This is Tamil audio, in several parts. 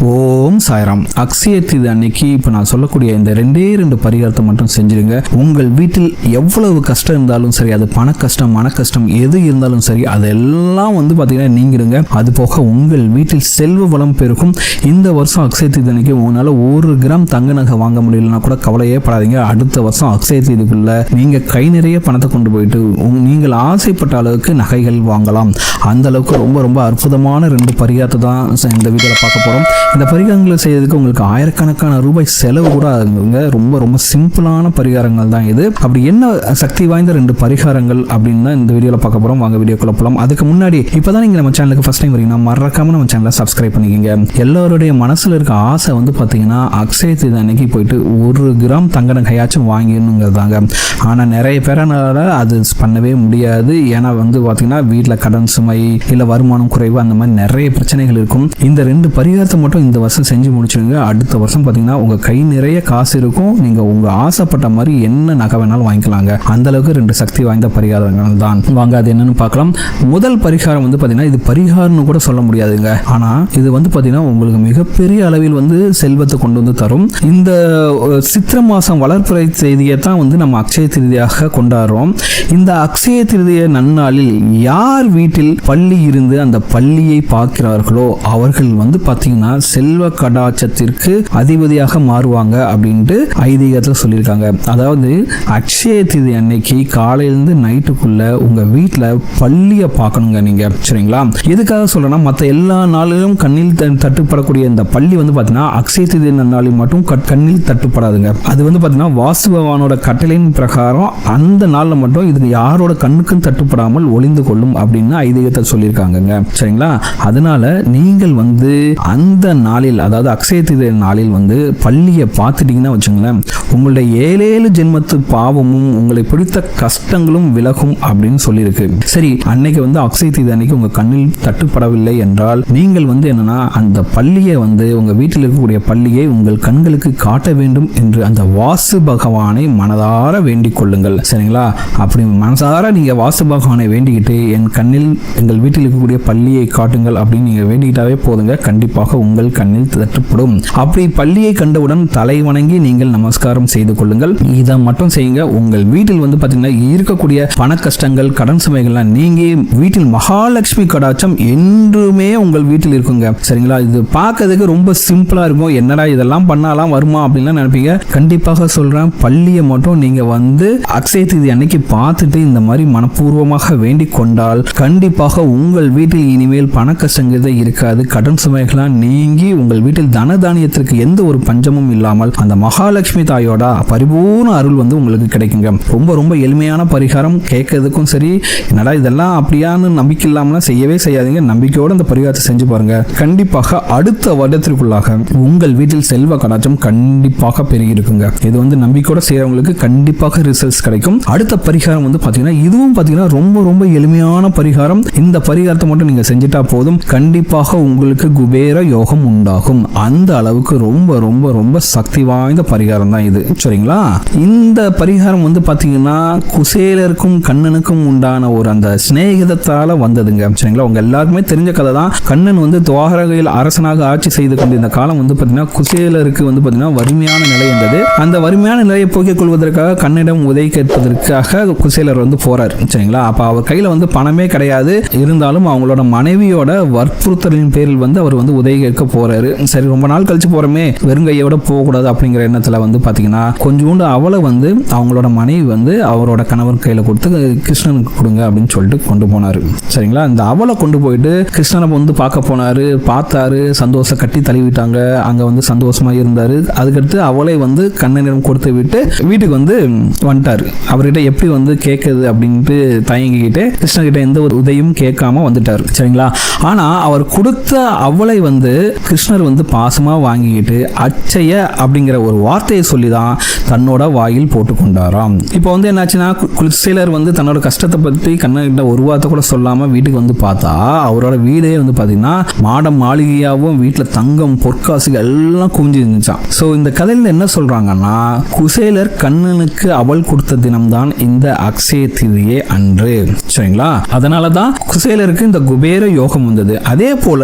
ஓம் சாய்ராம். அக்ஷய தீதி அன்னைக்கு இப்போ நான் சொல்லக்கூடிய இந்த ரெண்டு பரிகாரத்தை மட்டும் செஞ்சிருங்க. உங்கள் வீட்டில் எவ்வளவு கஷ்டம் இருந்தாலும் சரி, அது பண கஷ்டம், மன கஷ்டம் எது இருந்தாலும் சரி, அதெல்லாம் பார்த்தீங்கன்னா நீங்கிடுங்க. அது போக உங்கள் வீட்டில் செல்வ வளம் பெருகும். இந்த வருஷம் அக்ஷய தீதி அன்னைக்கு உங்களால் 1 கிராம் தங்க நகை வாங்க முடியலன்னா கூட கவலையே படாதீங்க. அடுத்த வருஷம் அக்ஷய தீதிக்குள்ள நீங்க கை நிறைய பணத்தை கொண்டு போயிட்டு நீங்கள் ஆசைப்பட்ட அளவுக்கு நகைகள் வாங்கலாம். அந்த அளவுக்கு ரொம்ப ரொம்ப அற்புதமான 2 பரிகாரத்தை தான் இந்த வீடியோவில் பார்க்க போறோம். இந்த பரிகாரங்களை செய்யறதுக்கு உங்களுக்கு ஆயிரக்கணக்கான ரூபாய் செலவு கூட ஆகுங்க. ரொம்ப ரொம்ப சிம்பிளான பரிகாரங்கள் தான் இது. அப்படி என்ன சக்தி வாய்ந்த 2 பரிகாரங்கள் அப்படின்னு இந்த வீடியோவில் பார்க்க போறோம். வாங்க வீடியோக்குள்ள போகலாம். அதுக்கு முன்னாடி இப்பதான் நீங்க நம்ம சேனலுக்கு ஃபர்ஸ்ட் டைம் வரீங்கன்னா மறக்காம நம்ம சேனலை சப்ஸ்கிரைப் பண்ணிக்கங்க. எல்லாருடைய மனசுல இருக்க ஆசை பாத்தீங்கன்னா அக்ஷய தீதி அன்னைக்கு போயிட்டு 1 கிராம் தங்க நகையாச்சும் வாங்கிடணுங்கிறதாங்க. ஆனா நிறைய பேரால அது பண்ணவே முடியாது. ஏன்னா பாத்தீங்கன்னா வீட்டில் கடன் சுமை இல்ல வருமானம் குறைவு அந்த மாதிரி நிறைய பிரச்சனைகள் இருக்கும். இந்த 2 பரிகாரத்தை மட்டும் இந்த வருஷம் செஞ்சு முடிச்சுடுங்க. அடுத்த வருஷம் பார்த்தீங்கன்னா உங்க கை நிறைய காசு இருக்கும். நீங்க உங்க ஆசைப்பட்ட மாதிரி என்ன நகை வேணாலும் வாங்கிக்கலாங்க. அந்த அளவுக்கு 2 சக்தி வாய்ந்த பரிகாரங்கள் தான். வாங்க அது என்னன்னு பார்க்கலாம். முதல் பரிகாரம் பார்த்தீங்கன்னா இது பரிகாரம்னு கூட சொல்ல முடியாதுங்க. ஆனா இது பார்த்தீங்கன்னா உங்களுக்கு மிகப்பெரிய அளவில் செல்வத்தை கொண்டு வந்து தரும். இந்த சித்திரை மாசம் வளர்ப்பிறை செய்தியை தான் நம்ம அக்ஷய திருதியாக கொண்டாடுறோம். இந்த அக்ஷய திருதிய நன்னாளில் யார் வீட்டில் பள்ளி இருந்து அந்த பள்ளியை பார்க்கிறார்களோ அவர்கள் பார்த்தீங்கன்னா செல்வ கடாட்சத்திற்கு அதிபதியாக மாறுவாங்க அப்படின்ட்டு ஐதீகத்தில் சொல்லியிருக்காங்க. அதாவது அக்ஷய தீதி அன்னைக்கு காலையிலிருந்து நைட்டுக்குள்ள உங்க வீட்டில் பள்ளியை பார்க்கணுங்க நீங்க. சரிங்களா? எதுக்காக சொல்றேன்னா மற்ற எல்லா நாளிலும் கண்ணில் தட்டுப்படக்கூடிய இந்த பள்ளி பார்த்தீங்கன்னா அக்ஷய தீதி நாளில் மட்டும் கண்ணில் தட்டுப்படாதுங்க. அது பார்த்தீங்கன்னா வாஸ்து பகவானோட கட்டளையின் பிரகாரம் அந்த நாளில் மட்டும் இது யாரோட கண்ணுக்கும் தட்டுப்படாமல் ஒளிந்து கொள்ளும் அப்படின்னு ஐதீகத்தை சொல்லியிருக்காங்க. சரிங்களா? அதனால நீங்கள் அந்த நாளில், அதாவது அக்ஷய தீதி நாளில் பள்ளியை பார்த்துட்டீங்கன்னா வச்சுங்களேன், உங்களுடைய 7 ஜென்மத்து பாவமும் உங்களை பிடித்த கஷ்டங்களும் விலகும் அப்படின்னு சொல்லியிருக்கு. சரி, அன்னைக்கு அக்ஷய தீதி அன்னைக்கு உங்க கண்ணில் தட்டுப்படவில்லை என்றால் நீங்கள் என்னன்னா அந்த பள்ளியை உங்க வீட்டில் இருக்கக்கூடிய பள்ளியை உங்கள் கண்களுக்கு காட்ட வேண்டும் என்று அந்த வாஸ்து பகவானை மனதார வேண்டிக் கொள்ளுங்கள். சரிங்களா? அப்படி மனசார நீங்க வாஸ்து பகவானை வேண்டிக்கிட்டு என் கண்ணில் எங்கள் வீட்டில் இருக்கக்கூடிய பள்ளியை காட்டுங்கள் அப்படின்னு நீங்க வேண்டிக்கிட்டாவே போதுங்க. கண்டிப்பாக உங்கள் கண்ணில் தட்டுப்படும். அப்படி பள்ளியை கண்டவுடன் தலை வணங்கி நீங்கள் நமஸ்காரம் செய்து கொள்ளுங்கள். இதை மட்டும் செய்யுங்க. உங்கள் வீட்டில் பார்த்தீங்கன்னா இருக்கக்கூடிய பண கஷ்டங்கள், கடன் சுமைகள்லாம் நீங்கி வீட்டில் மகாலட்சுமி கடாட்சம் என்றுமே உங்கள் வீட்டில் இருக்குங்க. சரிங்களா? இது பார்க்கறதுக்கு ரொம்ப சிம்பிளா இருக்கும். என்னடா இதெல்லாம் பண்ணாலாம் வருமா அப்படின்னு நினைப்பீங்க. கண்டிப்பாக சொல்றேன், பள்ளியை மட்டும் நீங்க அக்ஷய தீதி அன்னைக்கு பார்த்துட்டு இந்த மாதிரி மனப்பூர்வமாக வேண்டிக் கொண்டால் கண்டிப்பாக உங்கள் வீட்டில் இனிமேல் பண கஷ்டங்கிறதே இருக்காது. கடன் சுமைகளாம் நீங்கி உங்கள் வீட்டில் தனதானியத்திற்கு எந்த ஒரு பஞ்சமும் இல்லாமல் அந்த மகாலட்சுமி தாயோட பரிபூர்ண அருள் உங்களுக்கு கிடைக்குங்க. ரொம்ப ரொம்ப எளிமையான பரிகாரம். கேட்கறதுக்கும் சரி, என்னடா இதெல்லாம் அப்படியான்னு நம்பிக்கை இல்லாமல் செய்யவே செய்யாதீங்க. நம்பிக்கையோடு அந்த பரிகாரத்தை செஞ்சு பாருங்க. கண்டிப்பாக அடுத்த வருடத்திற்குள்ளாக உங்கள் வீட்டில் செல்வ கடாட்சம் கண்டிப்பாக பெருகி இருக்குங்க. இது நம்பிக்கையோட செய்யறவங்களுக்கு கண்டிப்பாக ரிசல்ட்ஸ் கிடைக்கும். அடுத்த பரிகாரம் பார்த்தீங்கன்னா இதுவும் பார்த்தீங்கன்னா ரொம்ப ரொம்ப எளிமையான பரிகாரம். இந்த பரிகாரத்தை மட்டும் நீங்க செஞ்சுட்டா போதும். கண்டிப்பாக உங்களுக்கு குபேர யோகம் உண்டாகும். அந்த அளவுக்கு ரொம்ப ரொம்ப ரொம்ப சக்தி வாய்ந்த பரிகாரம் தான் இது. சரிங்களா? இந்த பரிகாரம் பாத்தீங்கன்னா குசேலருக்கும் கண்ணனுக்கும் உண்டான ஒரு அந்த சிநேகிதத்தால வந்ததுங்க. சரிங்களா? உங்க எல்லாருக்குமே தெரிஞ்ச கதை தான். கண்ணன் துவாரகையில் அரசனாக ஆட்சி செய்து கொண்டு இந்த காலம் பாத்தீங்கன்னா குசேலருக்கு பாத்தீங்கன்னா வறுமையான நிலை இருந்தது. அந்த வறுமையான நிலையை போக்கிக் கொள்வதற்காக கண்ணிடம் உதவி கேட்பதற்காக குசேலர் போறார். சரிங்களா? அப்ப அவர் கையில பணமே கிடையாது. இருந்தாலும் அவங்களோட மனைவியோட வற்புறுத்தலின் பேரில் அவர் உதவி கேட்க போறாரு. சரி, ரொம்ப நாள் கழிச்சு போறமே, வெறுங்கையோட போக கூடாது அப்படிங்கிற எண்ணத்துல பாத்தீங்கன்னா கொஞ்சோண்டு அவளை அவங்களோட மனைவி அவரோட கணவர் கையில கொடுத்து கிருஷ்ணனுக்கு கொடுங்க அப்படின்னு சொல்லிட்டு கொண்டு போனாரு. சரிங்களா? இந்த அவளை கொண்டு போயிட்டு கிருஷ்ணனை பார்க்க போனாரு. பார்த்தாரு, சந்தோஷம் கட்டி தழுவிட்டாங்க. அங்க சந்தோஷமா இருந்தாரு. அதுக்கடுத்து அவளை கண்ணனிடம் கொடுத்து விட்டு வீட்டுக்கு வந்துட்டாரு. அவர்கிட்ட எப்படி கேட்குது அப்படின்ட்டு தயங்கிக்கிட்டு கிருஷ்ணகிட்ட எந்த ஒரு உதவியும் கேட்காம வந்துட்டாரு. சரிங்களா? ஆனா அவர் கொடுத்த அவளை கிருஷ்ணர் பாசமா வாங்கிக்கிட்டு அச்சய அப்படிங்கிற ஒரு வார்த்தையை சொல்லிதான் தன்னோட வாயில் போட்டு கொண்டாராம். இப்போ என்னாச்சுன்னா குசேலர் தன்னோட கஷ்டத்தை பத்தி கண்ணகிட்ட ஒரு வார்த்தை கூட சொல்லாம வீட்டுக்கு பார்த்தா அவரோட வீடே பாத்தீங்கன்னா மாடம் மாளிகையாவும் வீட்டுல தங்கம் பொற்காசுகள் எல்லாம் குவிஞ்சு இருந்துச்சான். சோ இந்த கதையில என்ன சொல்றாங்கன்னா குசேலர் கண்ணனுக்கு அவள் கொடுத்த தினம்தான் இந்த அக்ஷய தீதியே அன்று. சரிங்களா? அதனாலதான் குசேலருக்கு இந்த குபேர யோகம் வந்தது. அதே போல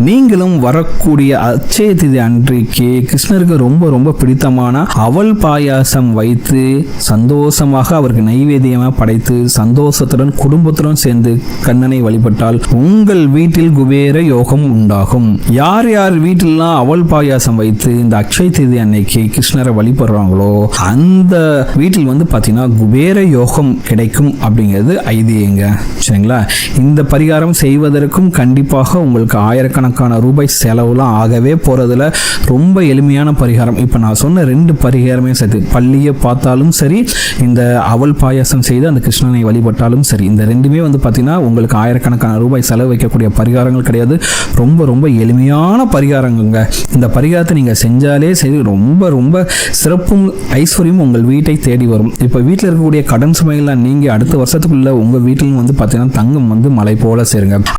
நீங்களும் வரக்கூடிய வரக்கூடிய அட்சய திதி அன்றைக்கு கிருஷ்ணருக்கு ரொம்ப ரொம்ப பிடித்தமான அவல் பாயாசம் வைத்து சந்தோஷமாக அவருக்கு நைவேத்தியமாக படைத்து சந்தோஷத்துடன் குடும்பத்துடன் சேர்ந்து கண்ணனை வழிபட்டால் உங்கள் வீட்டில் குபேர யோகம் உண்டாகும். யார் யார் வீட்டிலாம் அவல் பாயாசம் வைத்து இந்த அக்ஷய திதி அன்னைக்கு கிருஷ்ணரை வழிபடுறாங்களோ அந்த வீட்டில் வந்து பார்த்தீங்கன்னா குபேர யோகம் கிடைக்கும் அப்படிங்கிறது ஐதீகங்க. சரிங்களா? இந்த பரிகாரம் செய்வதற்கும் கண்டிப்பாக உங்களுக்கு ஆயிரக்கணக்கான ரூபாய் செலவுலாம் ஆகவே போறதுல ரொம்ப எளிமையான பரிகாரம். இப்போ நான் சொன்ன 2 பரிகாரமே சரி, பள்ளியை பார்த்தாலும் சரி, இந்த அவல் பாயாசம் செய்து அந்த கிருஷ்ணனை வழிபட்டாலும் சரி, இந்த 2மே வந்து பார்த்தீங்கன்னா உங்களுக்கு ஆயிரக்கணக்கான ரூபாய் செலவு வைக்கக்கூடிய பரிகாரங்கள் கிடையாது. ரொம்ப ரொம்ப எளிமையான பரிகாரங்க. இந்த பரிகாரத்தை நீங்கள் செஞ்சாலே சரி, ரொம்ப ரொம்ப சிறப்பும் ஐஸ்வர்யமும் உங்கள் வீட்டை தேடி வரும். இப்போ வீட்டில் இருக்கக்கூடிய கடன் சுமைகள்லாம் நீங்க அடுத்த வருஷத்துக்குள்ள உங்கள் வீட்டிலும் வந்து பார்த்தீங்கன்னா தங்கம் வந்து மலை போல சேருங்க.